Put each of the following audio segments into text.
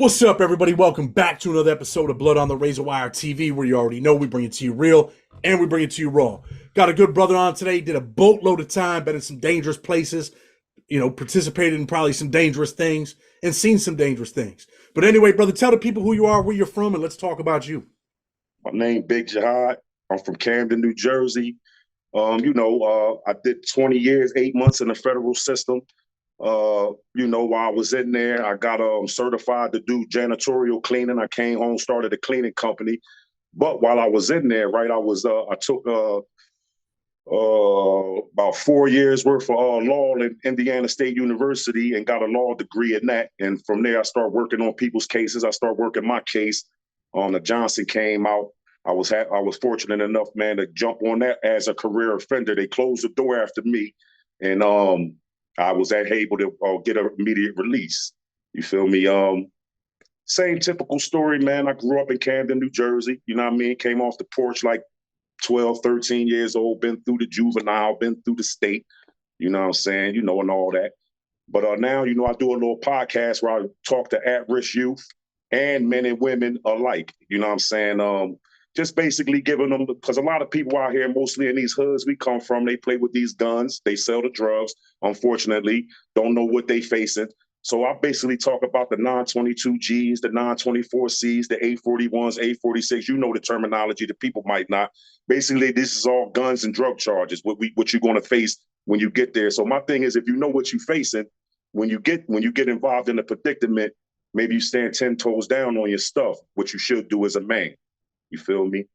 What's up, everybody? Welcome back to another episode of Blood on the Razor Wire TV, where you already know we bring it to you real and we bring it to you raw. Got a good brother on today. Did a boatload of time, been in some dangerous places, participated in probably some dangerous things and seen some dangerous things. But anyway, brother, tell the people who you are, where you're from, and let's talk about you. My name Big Jihad. I'm from Camden, New Jersey. I did 20 years, 8 months in the federal system. While I was in there, I got certified to do janitorial cleaning. I came home, started a cleaning company. But while I was in there, right, I took about 4 years worth of law at Indiana State University and got a law degree in that. And from there, I started working on people's cases. I started working my case. The Johnson came out. I was fortunate enough, man, to jump on that as a career offender. They closed the door after me, and I was able to get an immediate release. You feel me? Same typical story, man. I grew up in Camden, New Jersey. You know what I mean? Came off the porch like 12, 13 years old, been through the juvenile, been through the state, you know what I'm saying, and all that. But now, I do a little podcast where I talk to at-risk youth and men and women alike, you know what I'm saying? Just basically giving them, because a lot of people out here, mostly in these hoods we come from, they play with these guns, they sell the drugs, unfortunately, don't know what they facing. So I basically talk about the 922Gs, the 924Cs, the 841s, 846. You know the terminology, the people might not. Basically, this is all guns and drug charges, what you're going to face when you get there. So my thing is, if you know what you're facing, when you get involved in a predicament, maybe you stand 10 toes down on your stuff, what you should do as a man. You feel me?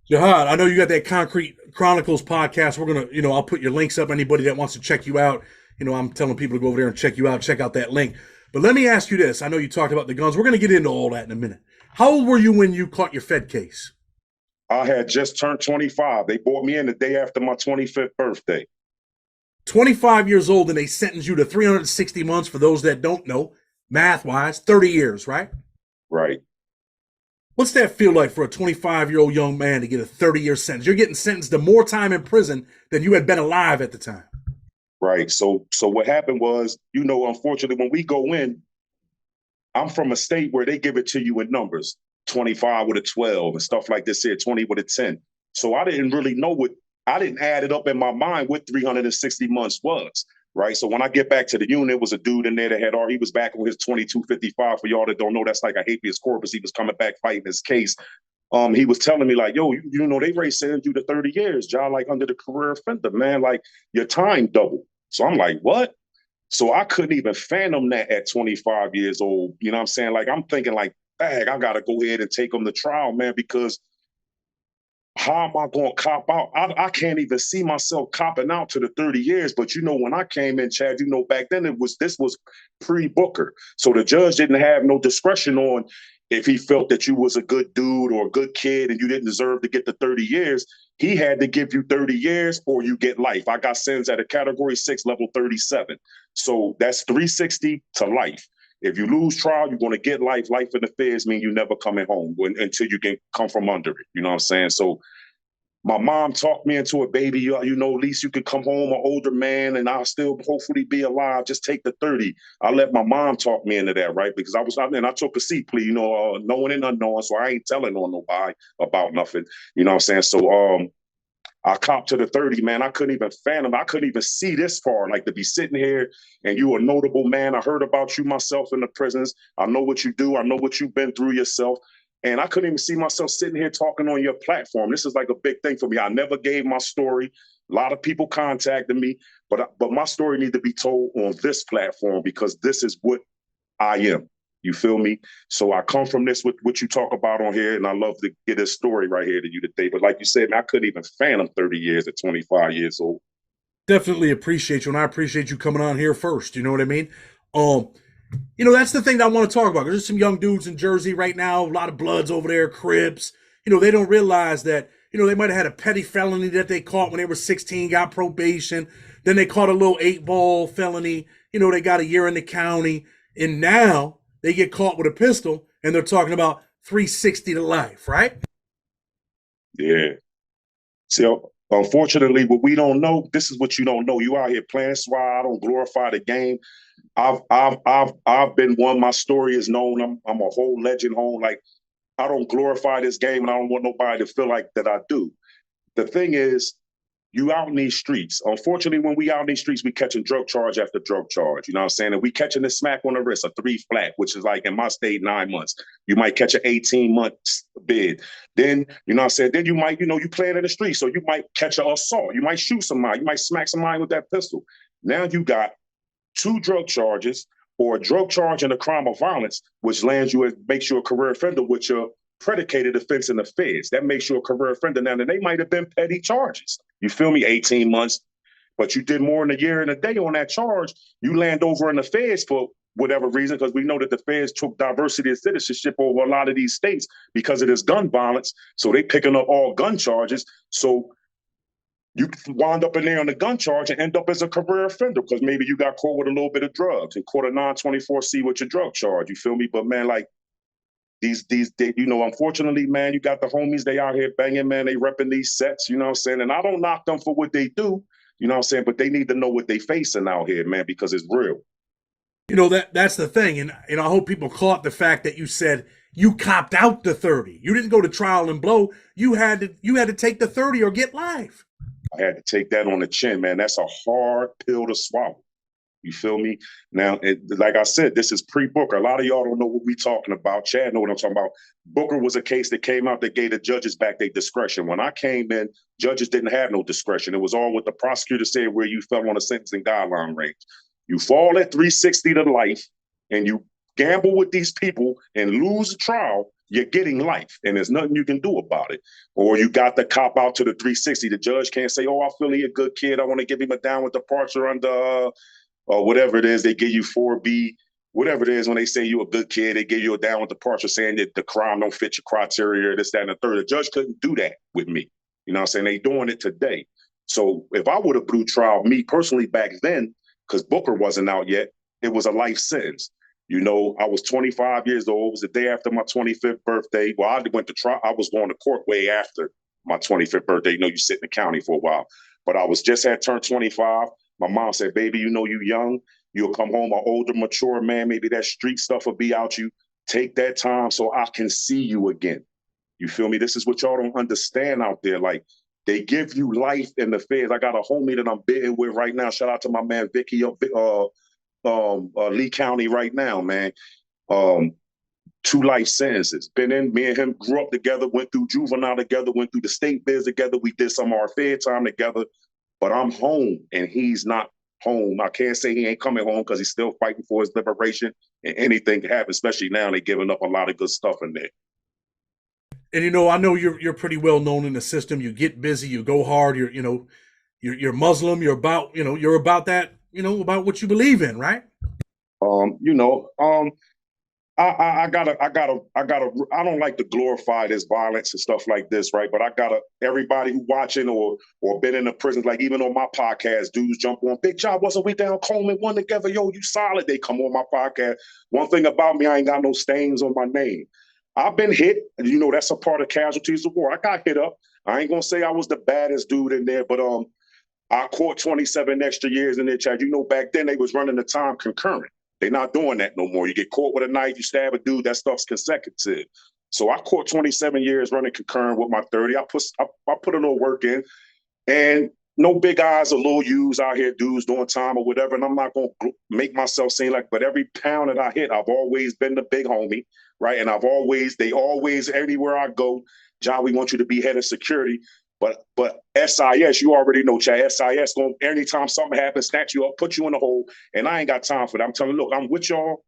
Jihad, I know you got that Concrete Chronicles podcast. We're going to, I'll put your links up. Anybody that wants to check you out, I'm telling people to go over there and check you out, check out that link. But let me ask you this. I know you talked about the guns. We're going to get into all that in a minute. How old were you when you caught your Fed case? I had just turned 25. They brought me in the day after my 25th birthday. 25 years old, and they sentenced you to 360 months, for those that don't know, math-wise, 30 years, right? Right. What's that feel like for a 25-year-old young man to get a 30-year sentence? You're getting sentenced to more time in prison than you had been alive at the time. Right. So what happened was, unfortunately, when we go in, I'm from a state where they give it to you in numbers, 25 with a 12 and stuff like this here, 20 with a 10. So I didn't really know I didn't add it up in my mind what 360 months was. Right. So when I get back to the unit, was a dude in there that he was back with his 2255. For y'all that don't know, that's like a habeas corpus. He was coming back fighting his case. He was telling me like, yo, they ready to send you to 30 years, John, like under the career offender, man, like your time doubled. So I'm like, what? So I couldn't even fathom that at 25 years old. You know what I'm saying? Like, I'm thinking like, dang, I got to go ahead and take them to trial, man, because how am I going to cop out? I can't even see myself copping out to the 30 years. But, when I came in, Chad, back then this was pre-Booker. So the judge didn't have no discretion on if he felt that you was a good dude or a good kid and you didn't deserve to get the 30 years. He had to give you 30 years or you get life. I got sentenced at a category 6, level 37. So that's 360 to life. If you lose trial, you're going to get life. Life in the feds mean you never coming home until you can come from under it. You know what I'm saying? So my mom talked me into it, baby. At least you could come home an older man and I'll still hopefully be alive. Just take the 30. I let my mom talk me into that, right? Because I took a seat plea, knowing and unknowing. So I ain't telling on nobody about nothing. You know what I'm saying? So I copped to the 30, man. I couldn't even fathom. I couldn't even see this far. Like to be sitting here and you a notable man. I heard about you myself in the prisons. I know what you do. I know what you've been through yourself. And I couldn't even see myself sitting here talking on your platform. This is like a big thing for me. I never gave my story. A lot of people contacted me, but my story needs to be told on this platform because this is what I am. You feel me? So I come from this with what you talk about on here, and I love to get this story right here to you today. But like you said, man, I couldn't even fathom 30 years at 25 years old. Definitely appreciate you, and I appreciate you coming on here first. You know what I mean? That's the thing that I want to talk about. There's some young dudes in Jersey right now, a lot of Bloods over there, Crips. They don't realize that, they might have had a petty felony that they caught when they were 16, got probation. Then they caught a little 8-ball felony. They got a year in the county. And now they get caught with a pistol and they're talking about 360 to life, right? Yeah. See, unfortunately, what we don't know, this is what you don't know. You out here playing. That's why I don't glorify the game. I've been one. My story is known. I'm a whole legend home. Like, I don't glorify this game, and I don't want nobody to feel like that I do. The thing is, you out in these streets. Unfortunately, when we out in these streets, we catching drug charge after drug charge. You know what I'm saying? And we catching the smack on the wrist, a 3 flat, which is like in my state, 9 months. You might catch an 18-month bid. Then, you know what I'm saying? Then you might, you playing in the street. So you might catch an assault. You might shoot somebody. You might smack somebody with that pistol. Now you got 2 drug charges or a drug charge and a crime of violence, which lands you, makes you a career offender with your predicated offense in the feds. That makes you a career offender now. And they might have been petty charges. You feel me? 18 months, but you did more than a year and a day on that charge. You land over in the feds for whatever reason, because we know that the feds took diversity of citizenship over a lot of these states because of this gun violence. So they picking up all gun charges. So you wind up in there on the gun charge and end up as a career offender because maybe you got caught with a little bit of drugs and caught a 924C with your drug charge. You feel me? But man, like these, unfortunately, man, you got the homies, they out here banging, man, they repping these sets, you know what I'm saying? And I don't knock them for what they do, you know what I'm saying? But they need to know what they facing out here, man, because it's real. That's the thing, and I hope people caught the fact that you said you copped out the 30. You didn't go to trial and blow. You had to take the 30 or get life. I had to take that on the chin, man. That's a hard pill to swallow. You feel me? Now, like I said, this is pre-Booker. A lot of y'all don't know what we talking about. Chad know what I'm talking about. Booker was a case that came out that gave the judges back their discretion. When I came in, judges didn't have no discretion. It was all what the prosecutor said where you fell on a sentencing guideline range. You fall at 360 to life and you gamble with these people and lose a trial, you're getting life, and there's nothing you can do about it. Or you got the cop out to the 360. The judge can't say, "Oh, I feel he a good kid. I want to give him a down with departure under or whatever it is." They give you 4B, whatever it is. When they say you a good kid, they give you a down with departure, saying that the crime don't fit your criteria, this, that, and the third. The judge couldn't do that with me. You know what I'm saying? They doing it today. So if I would have blew trial, me personally back then, because Booker wasn't out yet, it was a life sentence. I was 25 years old. It was the day after my 25th birthday. Well, I went to trial. I was going to court way after my 25th birthday. You sit in the county for a while. But I was just had turned 25. My mom said, "Baby, you young. You'll come home an older, mature man. Maybe that street stuff will be out you. Take that time so I can see you again." You feel me? This is what y'all don't understand out there. Like, they give you life in the feds. I got a homie that I'm bidding with right now. Shout out to my man Vicky Lee County right now, man. 2 life sentences. Been in, me and him grew up together, went through juvenile together, went through the state biz together. We did some of our fair time together, but I'm home and he's not home. I can't say he ain't coming home because he's still fighting for his liberation, and anything can happen, especially now they're giving up a lot of good stuff in there. And I know you're pretty well known in the system. You get busy, you go hard. You're Muslim. You're about that. About what you believe in, right? Um, you know, um, I don't like to glorify this violence and stuff like this, right? But everybody who watching or been in the prisons, like even on my podcast, dudes jump on Big Jihad, wasn't we down Coleman one together? Yo, you solid. They come on my podcast. One thing about me, I ain't got no stains on my name. I've been hit. That's a part of casualties of war. I got hit up. I ain't gonna say I was the baddest dude in there, but I caught 27 extra years in there, Chad. Back then they was running the time concurrent. They're not doing that no more. You get caught with a knife, you stab a dude, that stuff's consecutive. So I caught 27 years running concurrent with my 30. I put a little work in, and no big eyes or little U's out here, dudes doing time or whatever. And I'm not gonna make myself seem like, but every pound that I hit, I've always been the big homie, right? And they always, everywhere I go, "John, we want you to be head of security." But SIS, you already know, Chad. SIS going anytime something happens, snatch you up, put you in a hole, and I ain't got time for that. I'm telling you, look, I'm with y'all,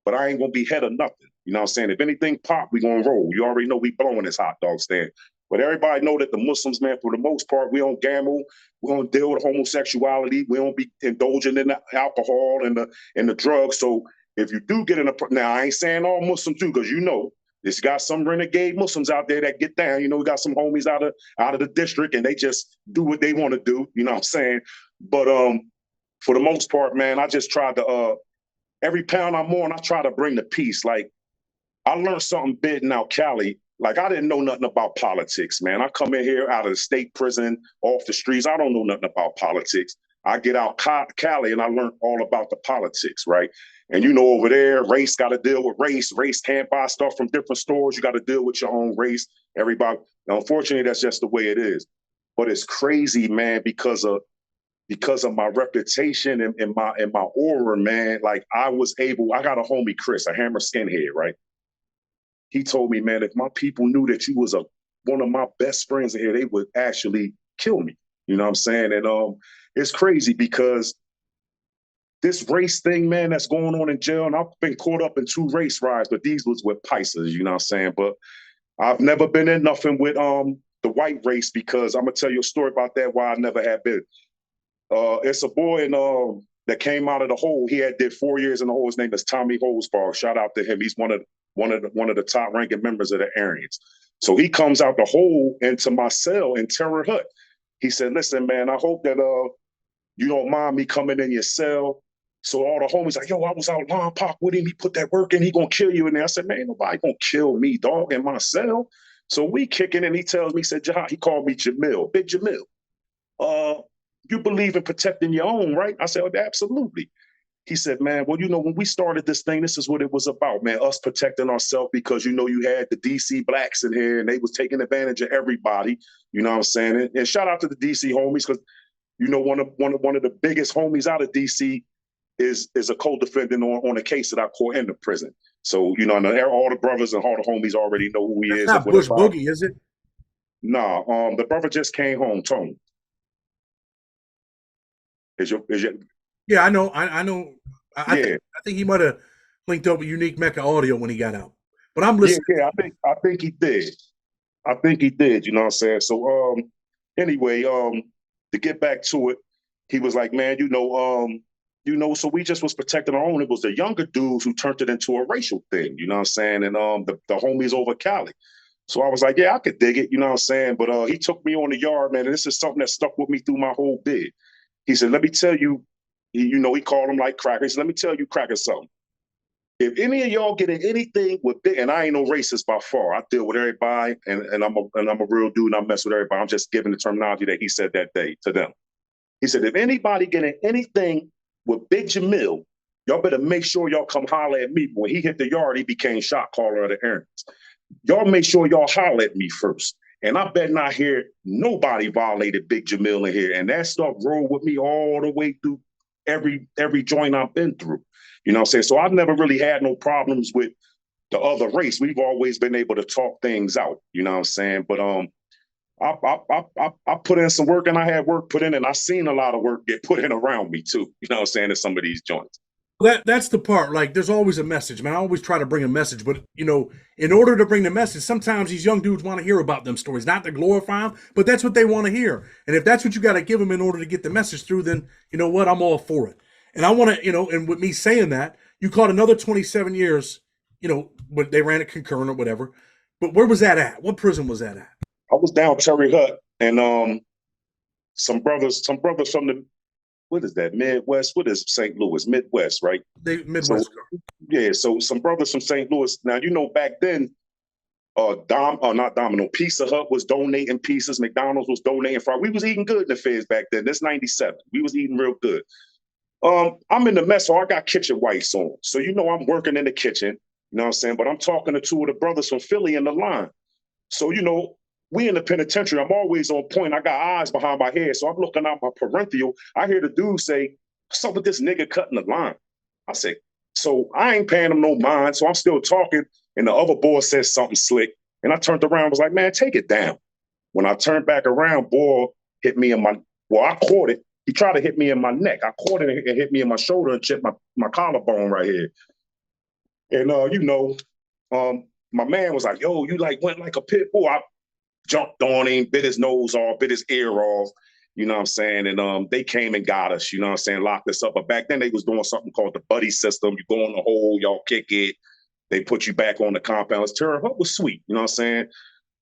but I ain't gonna be head of nothing. You know what I'm saying? If anything pop, we gonna roll. You already know we blowing this hot dog stand. But everybody know that the Muslims, man, for the most part, we don't gamble. We don't deal with homosexuality. We don't be indulging in the alcohol and the drugs. So if you do get in now, I ain't saying all Muslims do, because there's got some renegade Muslims out there that get down. We got some homies out of the district, and they just do what they want to do. You know what I'm saying? But for the most part, man, I just tried to every pound I'm on, I try to bring the peace. Like, I learned something big out Cali. Like, I didn't know nothing about politics, man. I come in here out of the state prison, off the streets. I don't know nothing about politics. I get out Cali and I learned all about the politics, right? And you know, over there, race got to deal with race. Race can't buy stuff from different stores. You got to deal with your own race. Everybody. Now, unfortunately, that's just the way it is. But it's crazy, man, because of my reputation and my aura, man. Like I got a homie, Chris, a hammer skinhead, right? He told me, man, if my people knew that you was one of my best friends in here, they would actually kill me. You know what I'm saying? And it's crazy because this race thing, man, that's going on in jail, and I've been caught up in 2 race riots, but these was with Pisces, you know what I'm saying? But I've never been in nothing with the white race because I'm gonna tell you a story about that why I never have been. It's a boy that came out of the hole. He had did 4 years in the hole. His name is Tommy Holzbar. Shout out to him. He's one of the top ranking members of the Aryans. So he comes out the hole into my cell in Terror Hut. He said, "Listen, man, I hope that you don't mind me coming in your cell." So all the homies like, "Yo, I was out line pop with him. He put that work in. He gonna kill you." And I said, "Man, ain't nobody gonna kill me, dog, in my cell." So we kicking, and he tells me, he said, "Jihad," he called me Jamil, Big Jamil. You believe in protecting your own, right? I said, "Oh, absolutely." He said, "Man, well, you know, when we started this thing, this is what it was about, man, us protecting ourselves because, you know, you had the DC blacks in here and they was taking advantage of everybody, you know what I'm saying? And shout out to the DC homies because, you know, one of the biggest homies out of DC is a co-defendant on a case that I caught in the prison. So, you know, all the brothers and all the homies already know who he That's is. not Bush Boogie, is it? Nah, the brother just came home, Tony. Is your Yeah, I know. I know. yeah. I think he might have linked up with Unique Mecca Audio when he got out. But I'm Yeah, listening. yeah, I think he did. I think he did, you know what I'm saying? So anyway, to get back to it, he was like, "Man, so we just was protecting our own. It was the younger dudes who turned it into a racial thing, you know what I'm saying? And the homies over Cali." So I was like, "Yeah, I could dig it, you know what I'm saying?" But he took me on the yard, man, and this is something that stuck with me through my whole bid. He said, "Let me tell you," he called him like cracker. He said, "Let me tell you, cracker, something. If any of y'all get in anything with big, and I ain't no racist by far. I deal with everybody, and I'm a real dude, and I mess with everybody. I'm just giving the terminology that he said that day to them. He said, if anybody get in anything with Big Jamil, y'all better make sure y'all come holler at me. When he hit the yard, he became shot caller of the Aryans. Y'all make sure y'all holler at me first. And I bet not hear nobody violated Big Jamil in here. And that stuff rolled with me all the way through every joint I've been through. You know what I'm saying? So I've never really had no problems with the other race. We've always been able to talk things out. You know what I'm saying? But I put in some work and I had work put in and I seen a lot of work get put in around me too. You know what I'm saying? In some of these joints. That's the part. Like, there's always a message, man. I always try to bring a message, but you know, in order to bring the message, sometimes these young dudes want to hear about them stories, not to glorify them, but that's what they want to hear. And if that's what you got to give them in order to get the message through, then you know what? I'm all for it. And I want to, you know, and with me saying that, you caught another 27 years, you know, but they ran it concurrent or whatever. But where was that at? What prison was that at? I was down Cherry Hut and some brothers from the what is that Midwest? What is St. Louis? Midwest, right? They So Midwest. yeah, so some brothers from St. Louis. Now you know back then, not Domino, Pizza Hut was donating pizzas. McDonald's was donating fries. We was eating good in the feds back then. This '97, we was eating real good. I'm in the mess, so I got kitchen whites on. So you know I'm working in the kitchen. You know what I'm saying? But I'm talking to 2 of the brothers from Philly in the line. So, you know, we in the penitentiary. I'm always on point. I got eyes behind my head. So I'm looking out my parental. I hear the dude say, "What's up with this nigga cutting the line?" I say, so I ain't paying him no mind. So I'm still talking. And the other boy says something slick. And I turned around and was like, "Man, take it down." When I turned back around, boy hit me in I caught it. He tried to hit me in my neck. I caught it and hit me in my shoulder and chipped my collarbone right here. And, my man was like, "Yo, you like went like a pit bull." I jumped on him, bit his nose off, bit his ear off. You know what I'm saying? And they came and got us, you know what I'm saying, locked us up. But back then they was doing something called the buddy system. You go in the hole, y'all kick it. They put you back on the compound. Terror Hut was sweet, you know what I'm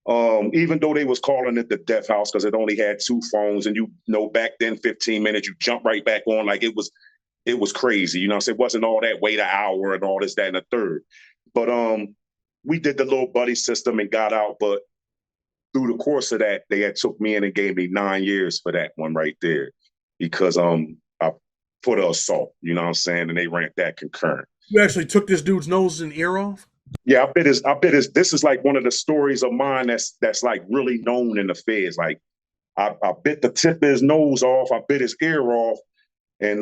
saying? Even though they was calling it the death house because it only had 2 phones, and you know back then 15 minutes you jump right back on like it was crazy, you know what I'm saying? It wasn't all that wait an hour and all this, that, and the third. But we did the little buddy system and got out, but through the course of that, they had took me in and gave me 9 years for that one right there. because I put an assault, you know what I'm saying, and they ran that concurrent. You actually took this dude's nose and ear off? Yeah, I bet his this is like one of the stories of mine that's like really known in the feds. Like I bit the tip of his nose off, I bit his ear off, and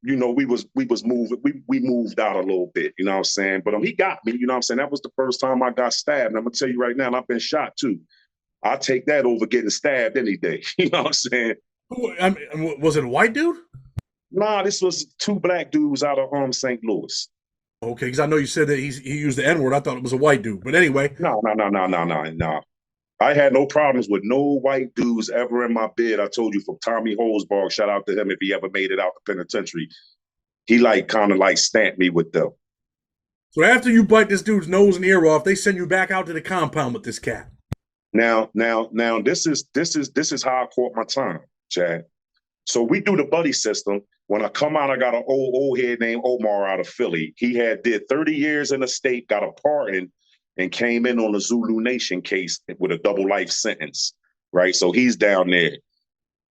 you know, we was moving, we moved out a little bit, you know what I'm saying? But he got me, you know what I'm saying? That was the first time I got stabbed. And I'm gonna tell you right now, and I've been shot too. I take that over getting stabbed any day. You know what I'm saying? I mean, was it a white dude? Nah, this was two black dudes out of St. Louis. Okay, because I know you said that he used the N word. I thought it was a white dude, but anyway. No, no, no, no, no, no, no. I had no problems with no white dudes ever in my bed. I told you, from Tommy Holzbarg, shout out to him if he ever made it out the penitentiary. He like kind of like stamped me with them. So after you bite this dude's nose and ear off, they send you back out to the compound with this cat. Now, this is how I caught my time, Chad. So we do the buddy system. When I come out, I got an old head named Omar out of Philly. He had did 30 years in the state, got a pardon, and came in on the Zulu Nation case with a double life sentence, right? So he's down there.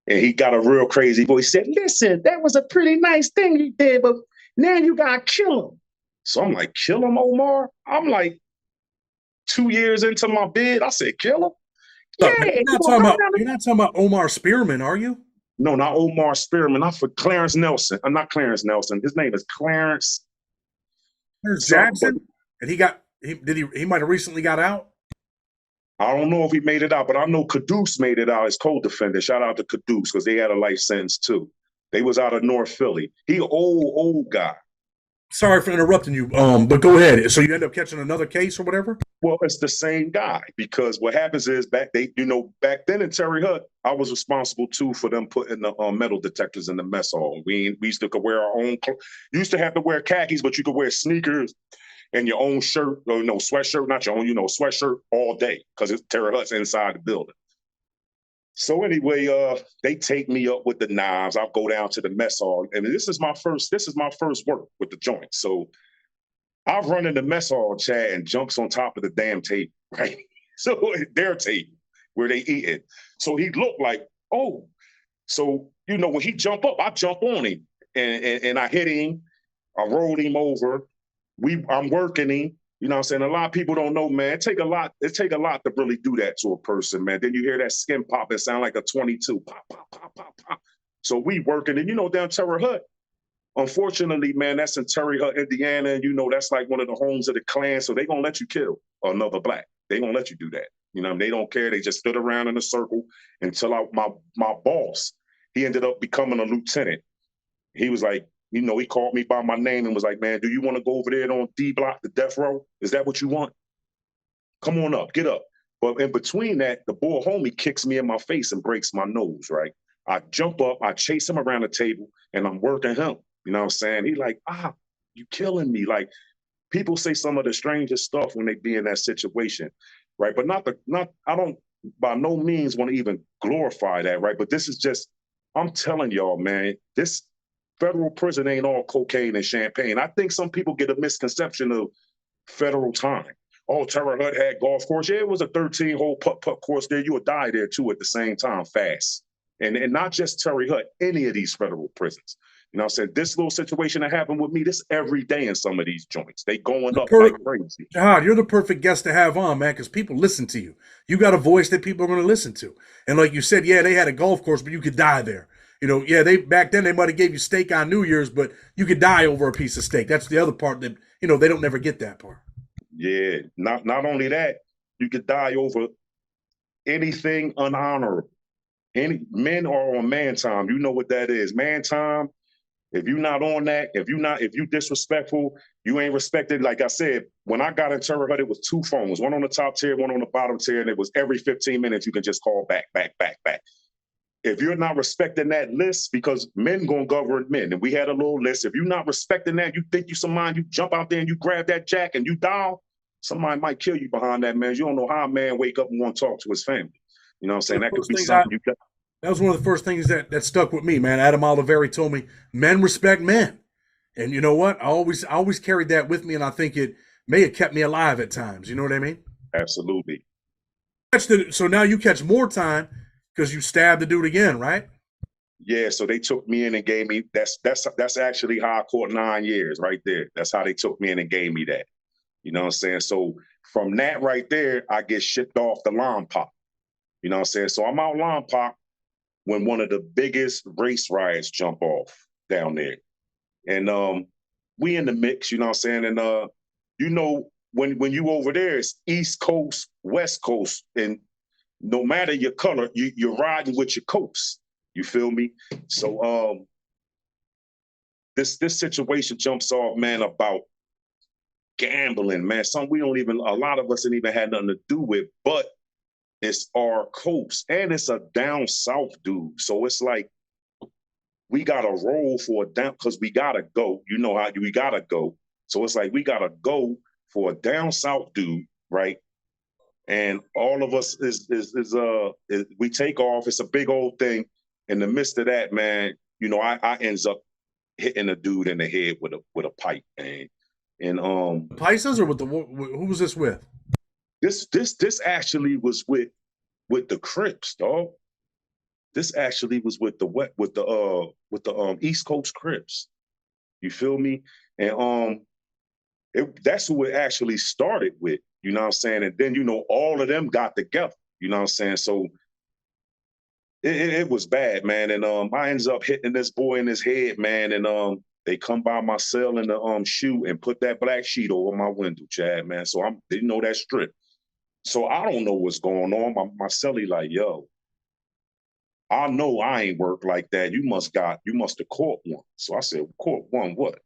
And he got a real crazy voice. He said, listen, that was a pretty nice thing he did, but now you got to kill him. So I'm like, kill him, Omar? I'm like 2 years into my bid. I said, kill him? Look, yeah. You're not talking about Omar Spearman, are you? No, not Omar Spearman. Not for Clarence Nelson. I'm not Clarence Nelson. His name is Clarence Jackson. And he might have recently got out. I don't know if he made it out, but I know Caduce made it out as co-defendant. Shout out to Caduce because they had a life sentence too. They was out of North Philly. He old guy. Sorry for interrupting you, but go ahead. So you end up catching another case or whatever? Well, it's the same guy, because what happens is back then in Terry Hut, I was responsible too for them putting the metal detectors in the mess hall. We used to wear our own clothes. You used to have to wear khakis, but you could wear sneakers and your own shirt, or no sweatshirt, not your own, sweatshirt all day, because it's Terry Hut's inside the building. So anyway, they take me up with the knives. I'll go down to the mess hall, and this is my first work with the joint. So I run in the mess hall, Chad, and jumps on top of the damn table, right? So their table where they eat it. So he looked like, oh. So, when he jump up, I jump on him, and I hit him. I rolled him over. I'm working him. You know what I'm saying? A lot of people don't know, man. It take a lot to really do that to a person, man. Then you hear that skin pop, it sound like a 22. Pop, pop, pop, pop, pop. So we working, and down Terre Haute. Unfortunately, man, that's in Terre Haute, Indiana, and that's like one of the homes of the Klan. So they gonna let you kill another black. They gonna let you do that. They don't care. They just stood around in a circle until my boss, he ended up becoming a lieutenant. He was like, he called me by my name and was like, man, do you want to go over there on D block, the death row? Is that what you want? Come on up, get up. But in between that, the boy homie kicks me in my face and breaks my nose, right? I jump up, I chase him around the table, and I'm working him. You know what I'm saying? He like, you killing me. Like, people say some of the strangest stuff when they be in that situation, right? But I don't by no means want to even glorify that, right? But this is just, I'm telling y'all, man, this federal prison ain't all cocaine and champagne. I think some people get a misconception of federal time. Oh, Terre Haute had golf course. Yeah, it was a 13-hole putt-putt course there. You would die there too at the same time, fast. And not just Terre Haute, any of these federal prisons. You know what I'm saying? This little situation that happened with me, this every day in some of these joints. They going up like crazy. Jihad, you're the perfect guest to have on, man, because people listen to you. You got a voice that people are going to listen to. And like you said, yeah, they had a golf course, but you could die there. Back then they might have gave you steak on New Year's, but you could die over a piece of steak. That's the other part that, they don't never get that part. Yeah, not only that, you could die over anything unhonorable. Any men are on man time. You know what that is. Man time. If you're not on that, if you disrespectful, you ain't respected. Like I said, when I got in Terre Haute, it was 2 phones, one on the top tier, one on the bottom tier, and it was every 15 minutes you can just call back. If you're not respecting that list, because men gonna govern men, and we had a little list. If you're not respecting that, you think you somebody, you jump out there and you grab that jack and you dial, somebody might kill you behind that, man. You don't know how a man wake up and want to talk to his family. You know what I'm saying? That could be something you got. That was one of the first things that stuck with me, man. Adam Oliveri told me, men respect men. And you know what? I always carried that with me, and I think it may have kept me alive at times. You know what I mean? Absolutely. So now you catch more time because you stabbed the dude again, right? Yeah, so they took me in and gave me that's actually how I caught 9 years right there. That's how they took me in and gave me that. You know what I'm saying? So from that right there, I get shipped off to Lompoc. You know what I'm saying? So I'm out Lompoc when one of the biggest race riots jump off down there. And we in the mix, you know what I'm saying? And you know, when you over there, it's East Coast, West Coast, and no matter your color, you're riding with your coats. You feel me? So this situation jumps off, man, about gambling, man. Something we don't even a lot of us ain't even had nothing to do with, but it's our coast. And it's a down south dude. So it's like we gotta roll for a down because we gotta go. You know how we gotta go. So it's like we gotta go for a down south dude, right? And all of us we take off. It's a big old thing. In the midst of that, man, you know, I ends up hitting a dude in the head with a pipe, man. And Pisces or with the who was this with? this actually was with the Crips, dog. This actually was with the East Coast Crips. You feel me? And that's who it actually started with. You know what I'm saying? And then you know all of them got together. You know what I'm saying? So it was bad, man. And I ends up hitting this boy in his head, man. And they come by my cell in the shoe and put that black sheet over my window, Chad, man. So I'm didn't know that strip. So I don't know what's going on. My celly like, yo, I know I ain't work like that. You must have caught one. So I said, caught one what?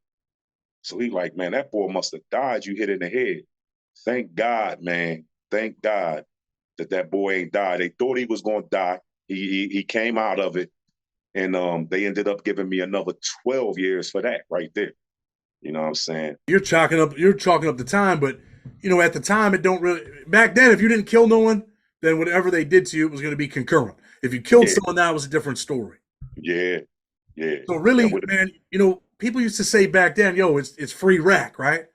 So he like, man, that boy must have died. You hit in the head. Thank God, man. Thank God that boy ain't died. They thought he was gonna die. He came out of it, and they ended up giving me another 12 years for that right there. You know what I'm saying? You're chalking up the time, but you know at the time it don't really. Back then, if you didn't kill no one, then whatever they did to you it was going to be concurrent. If you killed Yeah, someone, that was a different story. yeah, yeah. So That really, would man, you know, people used to say back then, yo, it's free rack, right?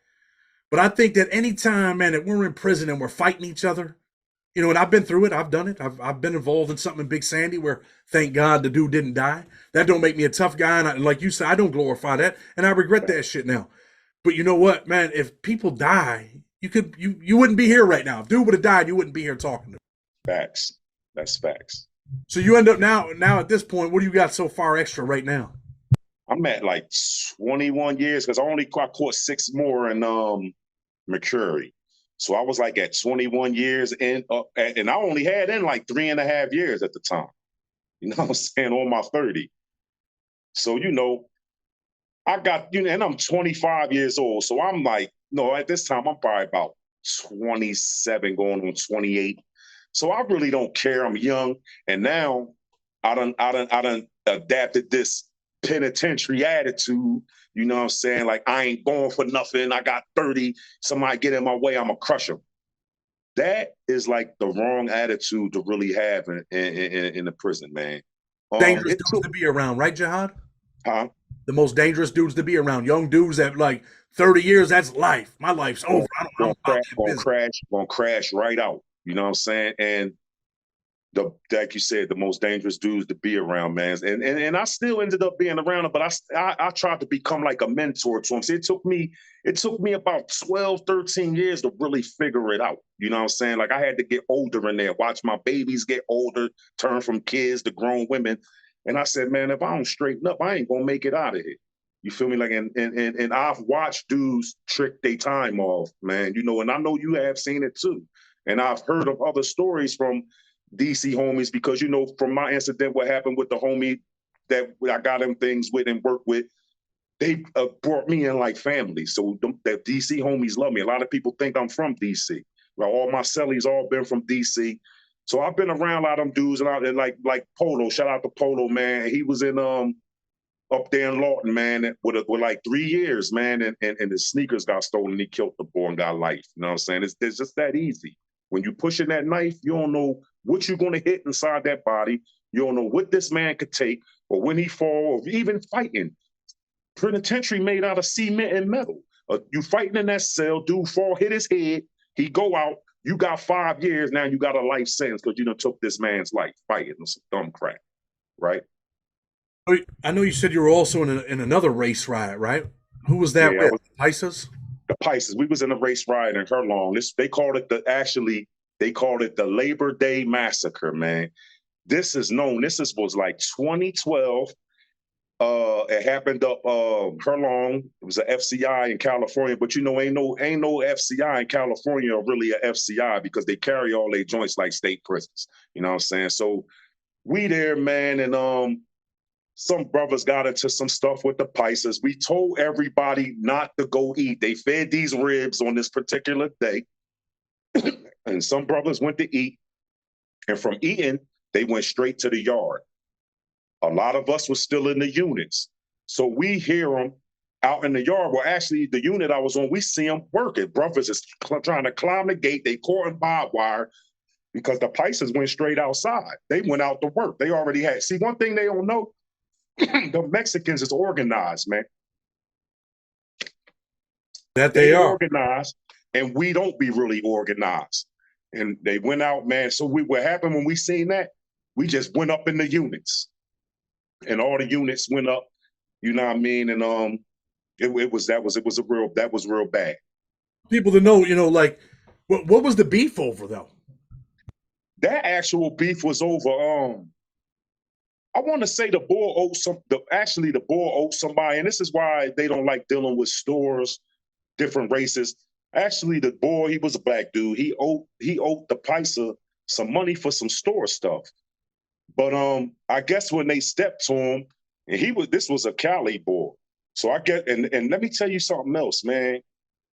But I think that any time, man, that we're in prison and we're fighting each other, you know, and I've been through it, I've done it. I've been involved in something in Big Sandy where, thank God, the dude didn't die. That don't make me a tough guy, and like you said, I don't glorify that, and I regret that shit now. But you know what, man? If people die, you wouldn't be here right now. If dude would have died, you wouldn't be here talking to me. facts. That's facts. So you end up now at this point, what do you got so far extra right now? I'm at like 21 years because I caught six more in Mercury. So I was like at 21 years and I only had in like 3.5 years at the time. You know what I'm saying? On my 30. So, you know, I got, you know, and I'm 25 years old. So I'm like, no, at this time, I'm probably about 27 going on 28. So I really don't care. I'm young. And now I done adapted this penitentiary attitude. You know what I'm saying? Like I ain't going for nothing. I got 30. Somebody get in my way, I'm a crusher. That is like the wrong attitude to really have in the prison, man. Dangerous It dudes took to be around, right, Jihad? huh? The most dangerous dudes to be around. Young dudes that like 30 years, that's life. My life's over. Gonna, I'm about that business. gonna crash right out. You know what I'm saying? And the like you said, the most dangerous dudes to be around, man. And I still ended up being around them, but I tried to become like a mentor to them. So it took me about 12, 13 years to really figure it out. You know what I'm saying? Like I had to get older in there, watch my babies get older, turn from kids to grown women. And I said, man, if I don't straighten up, I ain't gonna make it out of here. You feel me? Like and I've watched dudes trick their time off, man. You know, and I know you have seen it too. And I've heard of other stories from DC homies because you know from my incident, what happened with the homie that I got them things with and worked with, they brought me in like family. So the DC homies love me. A lot of people think I'm from DC. Well, all my cellies all been from DC. So I've been around a lot of them dudes and like Polo. Shout out to Polo, man. He was in up there in Lawton, man, with like 3 years, man, and his sneakers got stolen. He killed the boy and got life. You know what I'm saying? It's just that easy. When you pushing that knife, you don't know what you're gonna hit inside that body. You don't know what this man could take, or when he fall, or even fighting. Penitentiary made out of cement and metal. You fighting in that cell, dude fall, hit his head, he go out. You got 5 years now. You got a life sentence because you done took this man's life fighting some dumb crap, right? I know you said you were also in another race riot, right? Who was that Yeah, I with? was ISIS? the Pisces. We was in a race riot in Herlong. This they called it they called it the Labor Day Massacre, man. This is known. Was like 2012. It happened up Herlong. It was a FCI in California, but you know, ain't no FCI in California or really a FCI because they carry all their joints like state prisons. You know what I'm saying? So we there, man, and some brothers got into some stuff with the Pisces. We told everybody not to go eat. They fed these ribs on this particular day, and some brothers went to eat, and from eating, they went straight to the yard. A lot of us was still in the units. So we hear them out in the yard. Well, actually, the unit I was on, we see them working. Brothers is trying to climb the gate. They caught in barbed wire because the Pisces went straight outside. They went out to work. They already had. See, one thing they don't know, the Mexicans is organized, man. That They they are. organized, and we don't be really organized. And they went out, man. So what happened when we seen that? We just went up in the units, and all the units went up. You know what I mean? And it was real bad. People to know, like what was the beef over though? That actual beef was over. I want to say the boy owed the boy owed somebody, and this is why they don't like dealing with stores, different races. Actually, the boy, he was a black dude. He owed the Paisa some money for some store stuff. But I guess when they stepped to him, and this was a Cali boy. So I get and let me tell you something else, man.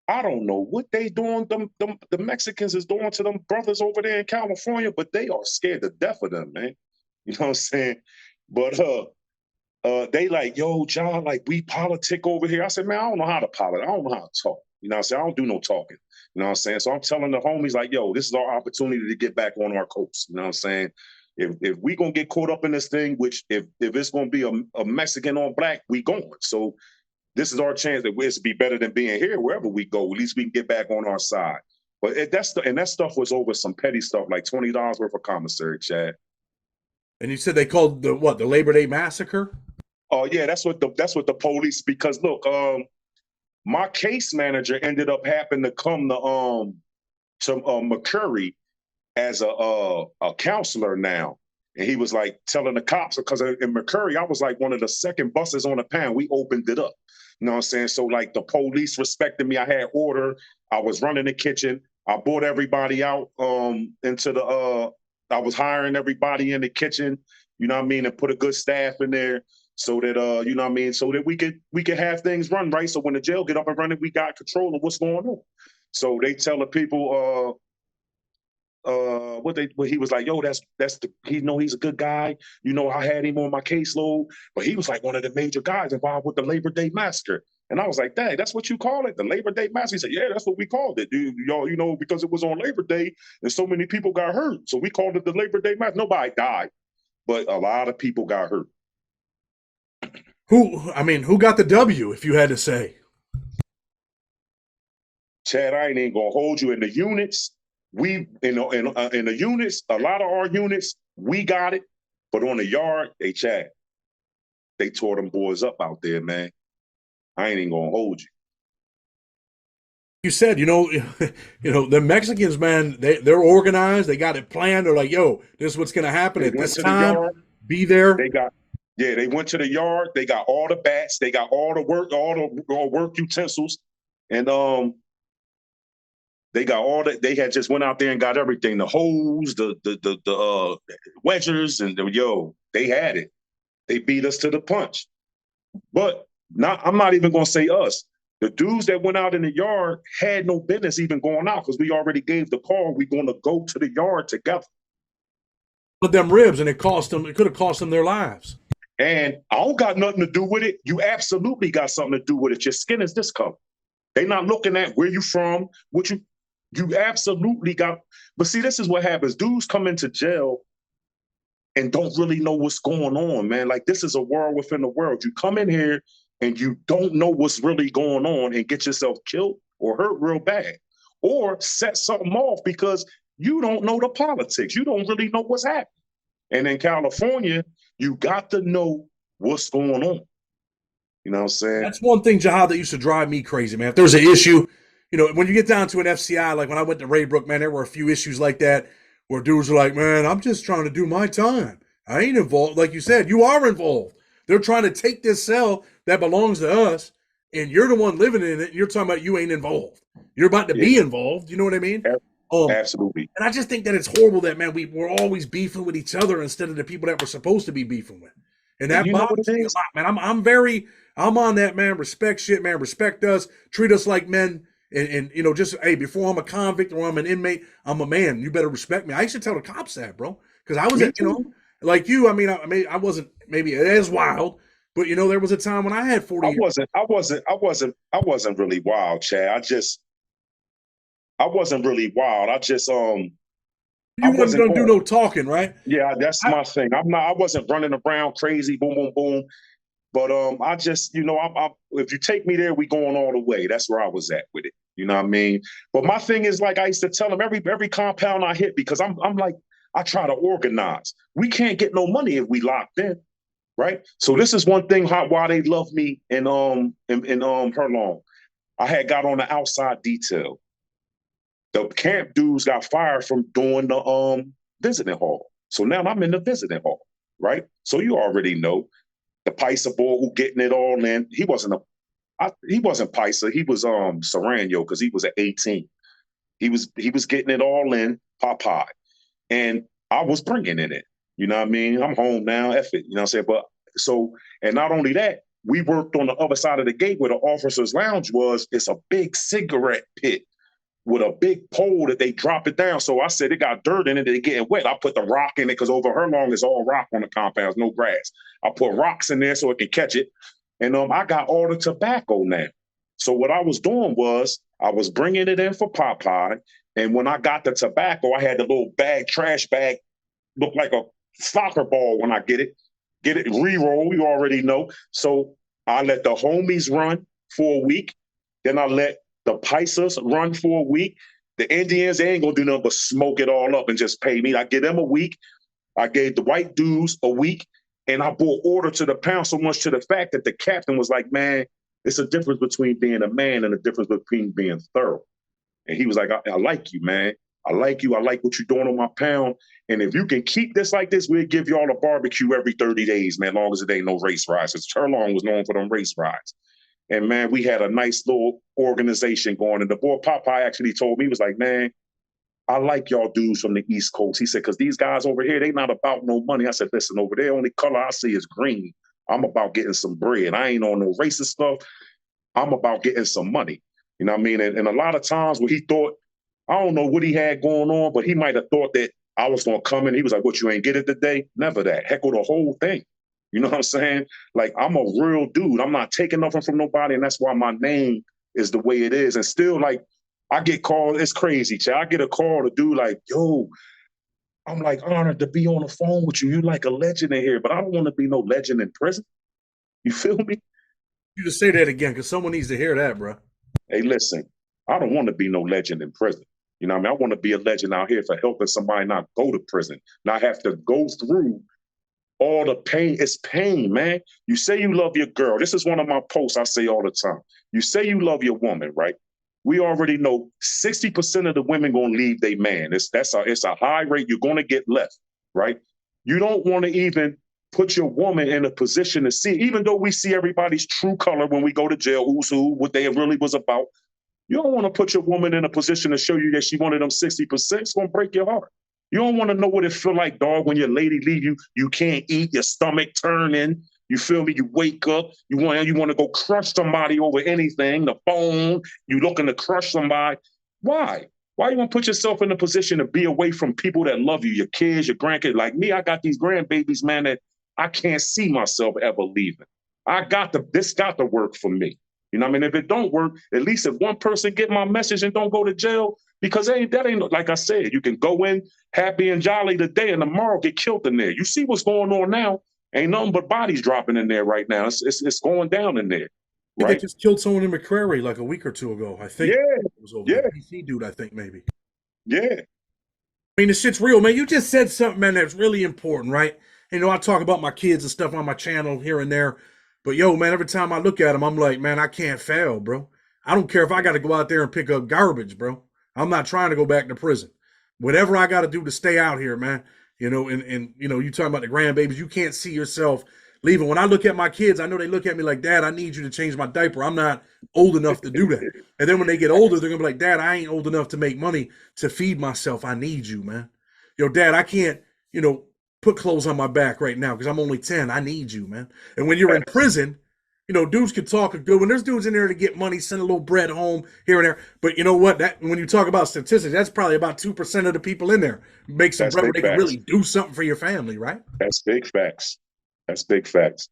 I don't know what they doing. The Mexicans is doing to them brothers over there in California, but they are scared to death of them, man. You know what I'm saying? But they like, yo, John, like we politic over here. I said, man, I don't know how to politic. I don't know how to talk. You know what I'm saying? I don't do no talking. You know what I'm saying? So I'm telling the homies like, yo, this is our opportunity to get back on our coast. You know what I'm saying? If we gonna get caught up in this thing, which if it's gonna be a Mexican on black, we going. So this is our chance that it's be better than being here wherever we go. At least we can get back on our side. But that stuff was over some petty stuff like $20 worth of commissary, Chad. And you said they called the Labor Day Massacre? Oh yeah, that's what the police. Because look, my case manager ended up having to come to McCurry as a counselor now. And he was like telling the cops, because in McCurry, I was like one of the second buses on the pan. We opened it up. You know what I'm saying? So like the police respected me. I had order. I was running the kitchen. I brought everybody out into the I was hiring everybody in the kitchen, you know what I mean, and put a good staff in there so that you know what I mean, so that we could have things run right. So when the jail get up and running, we got control of what's going on. So they tell the people what he was like, yo, he's a good guy. You know, I had him on my caseload, but he was like one of the major guys involved with the Labor Day Massacre. And I was like, dang, that's what you call it, the Labor Day Massacre? He said, yeah, that's what we called it. Dude, y'all, you know, because it was on Labor Day and so many people got hurt. So we called it the Labor Day Massacre. Nobody died, but a lot of people got hurt. Who got the W, if you had to say? Chad, I ain't even gonna hold you in the units. We in the units, a lot of our units, we got it. But on the yard, they tore them boys up out there, man. I ain't even gonna hold you. You said, the Mexicans, man, they're organized. They got it planned. They're like, yo, this is what's going to happen They at went this to the time. yard. Be there. They went to the yard. They got all the bats. They got all the work utensils, and they got all that. They had just went out there and got everything: the hose, the wedgers, and they had it. They beat us to the punch. But I'm not even gonna say us. The dudes that went out in the yard had no business even going out because we already gave the call. We're gonna go to the yard together. But them ribs, and it could have cost them their lives. And I don't got nothing to do with it. You absolutely got something to do with it. Your skin is this color. They not looking at where you from, what you absolutely got. But see, this is what happens. Dudes come into jail and don't really know what's going on, man. Like this is a world within the world. You come in here and you don't know what's really going on and get yourself killed or hurt real bad or set something off because you don't know the politics. You don't really know what's happening. And in California, you got to know what's going on. You know what I'm saying? That's one thing, Jihad, that used to drive me crazy, man. If there was an issue, when you get down to an FCI, like when I went to Raybrook, man, there were a few issues like that where dudes are like, man, I'm just trying to do my time. I ain't involved. Like you said, you are involved. They're trying to take this cell that belongs to us, and you're the one living in it, and you're talking about you ain't involved. You're about to be involved. You know what I mean? Absolutely. And I just think that it's horrible that, man, we're always beefing with each other instead of the people that we're supposed to be beefing with. And that bothers me a lot, man. I'm on that, man. Respect shit, man. Respect us. Treat us like men. And just, hey, before I'm a convict or I'm an inmate, I'm a man. You better respect me. I used to tell the cops that, bro. Because I was, like you, I wasn't maybe as wild, but, there was a time when I had 40 years. I wasn't really wild, Chad. I wasn't really wild. You wasn't going to do no talking, right? Yeah, that's my thing. I wasn't running around crazy, boom, boom, boom. But I just, if you take me there, we going all the way. That's where I was at with it. You know what I mean? But my thing is, like I used to tell them, every compound I hit, because I'm like, I try to organize. We can't get no money if we locked in, right? So this is one thing why they love me in Herlong. I had got on the outside detail. The camp dudes got fired from doing the visiting hall. So now I'm in the visiting hall, right? So you already know the Paisa boy who getting it all in. He wasn't Paisa. He was Serrano because he was at 18. He was getting it all in, Popeye, and I was bringing in it. You know what I mean? I'm home now. F it. You know what I'm saying? But and not only that, we worked on the other side of the gate where the officers' lounge was. It's a big cigarette pit with a big pole that they drop it down. So I said it got dirt in it, it's getting wet. I put the rock in it because over Herlong is all rock on the compounds, no grass. I put rocks in there so it can catch it. And I got all the tobacco now. So what I was doing was I was bringing it in for Popeye. And when I got the tobacco, I had the little trash bag, look like a soccer ball when I get it, re-roll, you already know. So I let the homies run for a week. Then I let the Paisas run for a week. The Indians, they ain't gonna do nothing but smoke it all up and just pay me. I give them a week. I gave the white dudes a week, and I brought order to the pound so much to the fact that the captain was like, man, it's a difference between being a man and a difference between being thorough. And he was like, I like you, man. I like you. I like what you're doing on my pound. And if you can keep this like this, we'll give y'all a barbecue every 30 days, man, as long as it ain't no race rides. Because Turlong was known for them race rides. And man, we had a nice little organization going. And the boy Popeye actually told me, he was like, man, I like y'all dudes from the East Coast. He said, because these guys over here, they not about no money. I said, listen, over there, only color I see is green. I'm about getting some bread. I ain't on no racist stuff. I'm about getting some money. You know what I mean? And a lot of times when he thought, I don't know what he had going on, but he might have thought that I was going to come in. He was like, what, you ain't get it today? Never that. Heckle the whole thing. You know what I'm saying? Like, I'm a real dude. I'm not taking nothing from nobody, and that's why my name is the way it is. And still, like, I get called. It's crazy, Chad. I get a call to do like, yo, I'm like honored to be on the phone with you. You like a legend in here, but I don't want to be no legend in prison. You feel me? You just say that again because someone needs to hear that, bro. Hey, listen, I don't want to be no legend in prison. You know what I mean? I want to be a legend out here for helping somebody not go to prison, not have to go through all the pain. It's pain, man. You say you love your girl. This is one of my posts I say all the time. You say you love your woman, right? We already know 60% of the women gonna leave their man. It's a high rate. You're gonna get left, right? You don't want to even put your woman in a position to see, even though we see everybody's true color when we go to jail, who's who, what they really was about. You don't want to put your woman in a position to show you that she one of them 60%. It's gonna break your heart. You don't want to know what it feel like, dog, when your lady leave you. You can't eat, your stomach turning. You feel me? You wake up. You want to go crush somebody over anything, the phone. You looking to crush somebody. Why? Why you want to put yourself in a position to be away from people that love you, your kids, your grandkids? Like me, I got these grandbabies, man, that I can't see myself ever leaving. This got to work for me. You know what I mean? If it don't work, at least if one person get my message and don't go to jail, because that ain't like I said, you can go in happy and jolly today and tomorrow get killed in there. You see what's going on now? Ain't nothing but bodies dropping in there right now. It's going down in there. I think they just killed someone in McCrary like a week or two ago. I think it was over there. PC dude, I think maybe. Yeah. I mean, this shit's real, man. You just said something, man, that's really important, right? And, I talk about my kids and stuff on my channel here and there. But yo, man, every time I look at them, I'm like, man, I can't fail, bro. I don't care if I got to go out there and pick up garbage, bro. I'm not trying to go back to prison. Whatever I got to do to stay out here, man. And you talking about the grandbabies, you can't see yourself leaving. When I look at my kids, I know they look at me like, Dad, I need you to change my diaper. I'm not old enough to do that. And then when they get older, they're gonna be like, Dad, I ain't old enough to make money to feed myself. I need you, man. Dad, I can't, put clothes on my back right now because I'm only 10. I need you, man. And when you're in prison, dudes can talk a good. When there's dudes in there to get money, send a little bread home here and there. But you know what? That when you talk about statistics, that's probably about 2% of the people in there make some That's bread where big they can facts. really do something for your family, right? That's big facts. That's big facts.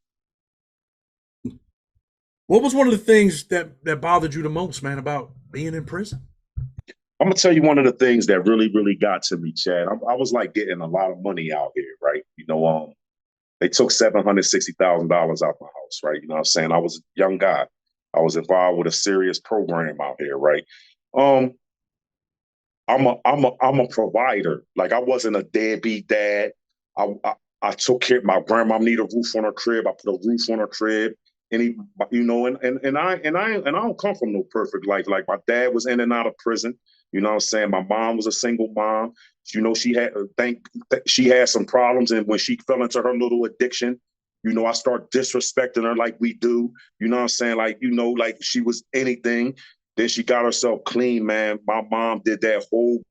What was one of the things that bothered you the most, man, about being in prison? I'm gonna tell you one of the things that really, really got to me, Chad. I was like getting a lot of money out here, right? They took $760,000 out my house, right? You know what I'm saying? I was a young guy. I was involved with a serious program out here, right? Um, I'm a provider. Like I wasn't a deadbeat dad. I took care. My grandma need a roof on her crib. I put a roof on her crib. Any, and I don't come from no perfect life. Like my dad was in and out of prison. You know what I'm saying? My mom was a single mom. She had some problems, and when she fell into her little addiction, I start disrespecting her like we do. You know what I'm saying? Like she was anything. Then she got herself clean, man. My mom did that whole